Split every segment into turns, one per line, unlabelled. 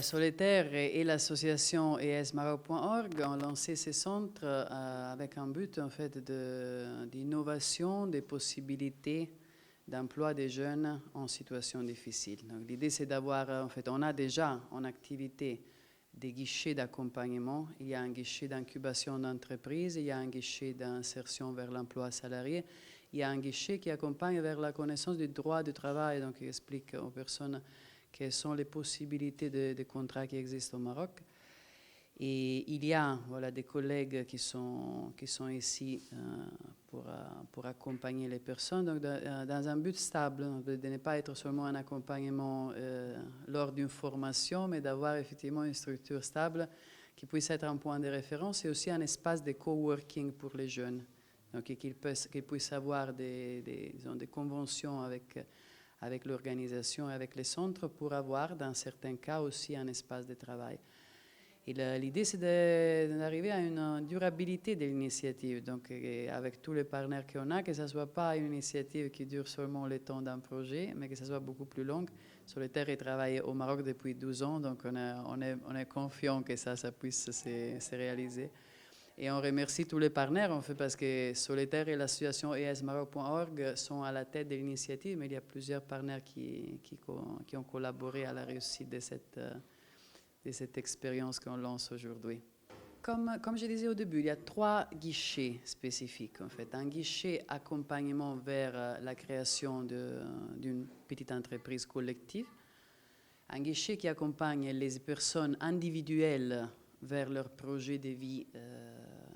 Solitaire et l'association esmaroc.org ont lancé ces centres avec un but en fait d'innovation, des possibilités d'emploi des jeunes en situation difficile. Donc l'idée c'est d'avoir, en fait, on a déjà en activité des guichets d'accompagnement. Il y a un guichet d'incubation d'entreprise, il y a un guichet d'insertion vers l'emploi salarié, il y a un guichet qui accompagne vers la connaissance du droit du travail, donc qui explique aux personnes quelles sont les possibilités de contrats qui existent au Maroc. Et il y a des collègues qui sont ici pour accompagner les personnes donc dans un but stable, de ne pas être seulement un accompagnement lors d'une formation, mais d'avoir effectivement une structure stable qui puisse être un point de référence et aussi un espace de coworking pour les jeunes. Donc qu'ils puissent avoir des conventions avec l'organisation et avec les centres pour avoir, dans certains cas, aussi un espace de travail. Et l'idée, c'est d'arriver à une durabilité de l'initiative, donc avec tous les partenaires qu'on a, que ce ne soit pas une initiative qui dure seulement le temps d'un projet, mais que ce soit beaucoup plus long. Solitaire travaille au Maroc depuis 12 ans, donc on est confiant que ça puisse se réaliser. Et on remercie tous les partenaires, en fait, parce que Solitaire et l'association esmaroc.org sont à la tête de l'initiative, mais il y a plusieurs partenaires qui ont collaboré à la réussite de cette expérience qu'on lance aujourd'hui. Comme je disais au début, il y a 3 guichets spécifiques, en fait. Un guichet accompagnement vers la création d'une petite entreprise collective, un guichet qui accompagne les personnes individuelles vers leur projet de vie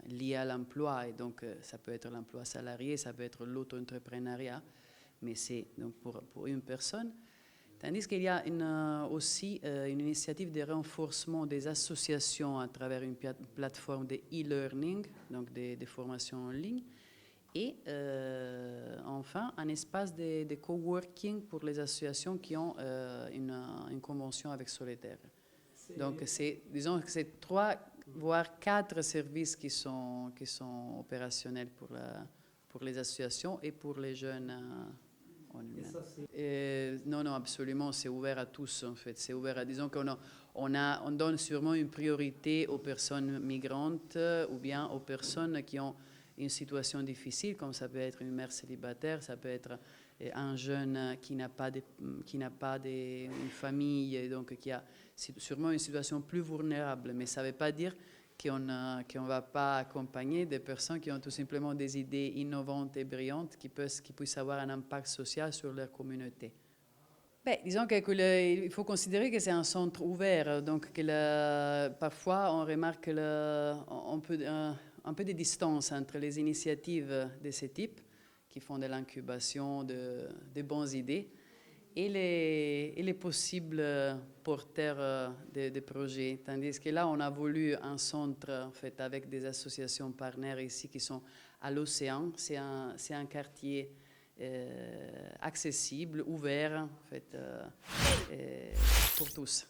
lié à l'emploi, et donc ça peut être l'emploi salarié, ça peut être l'auto-entrepreneuriat, mais c'est donc pour une personne. Tandis qu'il y a aussi une initiative de renforcement des associations à travers une plateforme de e-learning, donc des formations en ligne, et enfin un espace de coworking pour les associations qui ont une convention avec Solitaire. Donc disons que c'est 3 voire 4 services qui sont opérationnels pour les associations et pour les jeunes. Non, absolument, c'est ouvert à tous, en fait. C'est ouvert disons on donne sûrement une priorité aux personnes migrantes ou bien aux personnes qui ont une situation difficile, comme ça peut être une mère célibataire, ça peut être un jeune qui n'a pas une famille, et donc qui a sûrement une situation plus vulnérable. Mais ça ne veut pas dire qu'on ne va pas accompagner des personnes qui ont tout simplement des idées innovantes et brillantes qui puissent avoir un impact social sur leur communauté. Disons qu'il faut considérer que c'est un centre ouvert, donc parfois on remarque un peu de distance entre les initiatives de ce type, qui font de l'incubation, de bonnes idées, et les possibles porteurs de projets. Tandis que là, on a voulu un centre en fait, avec des associations partenaires ici qui sont à l'océan. C'est un quartier accessible, ouvert en fait, pour tous.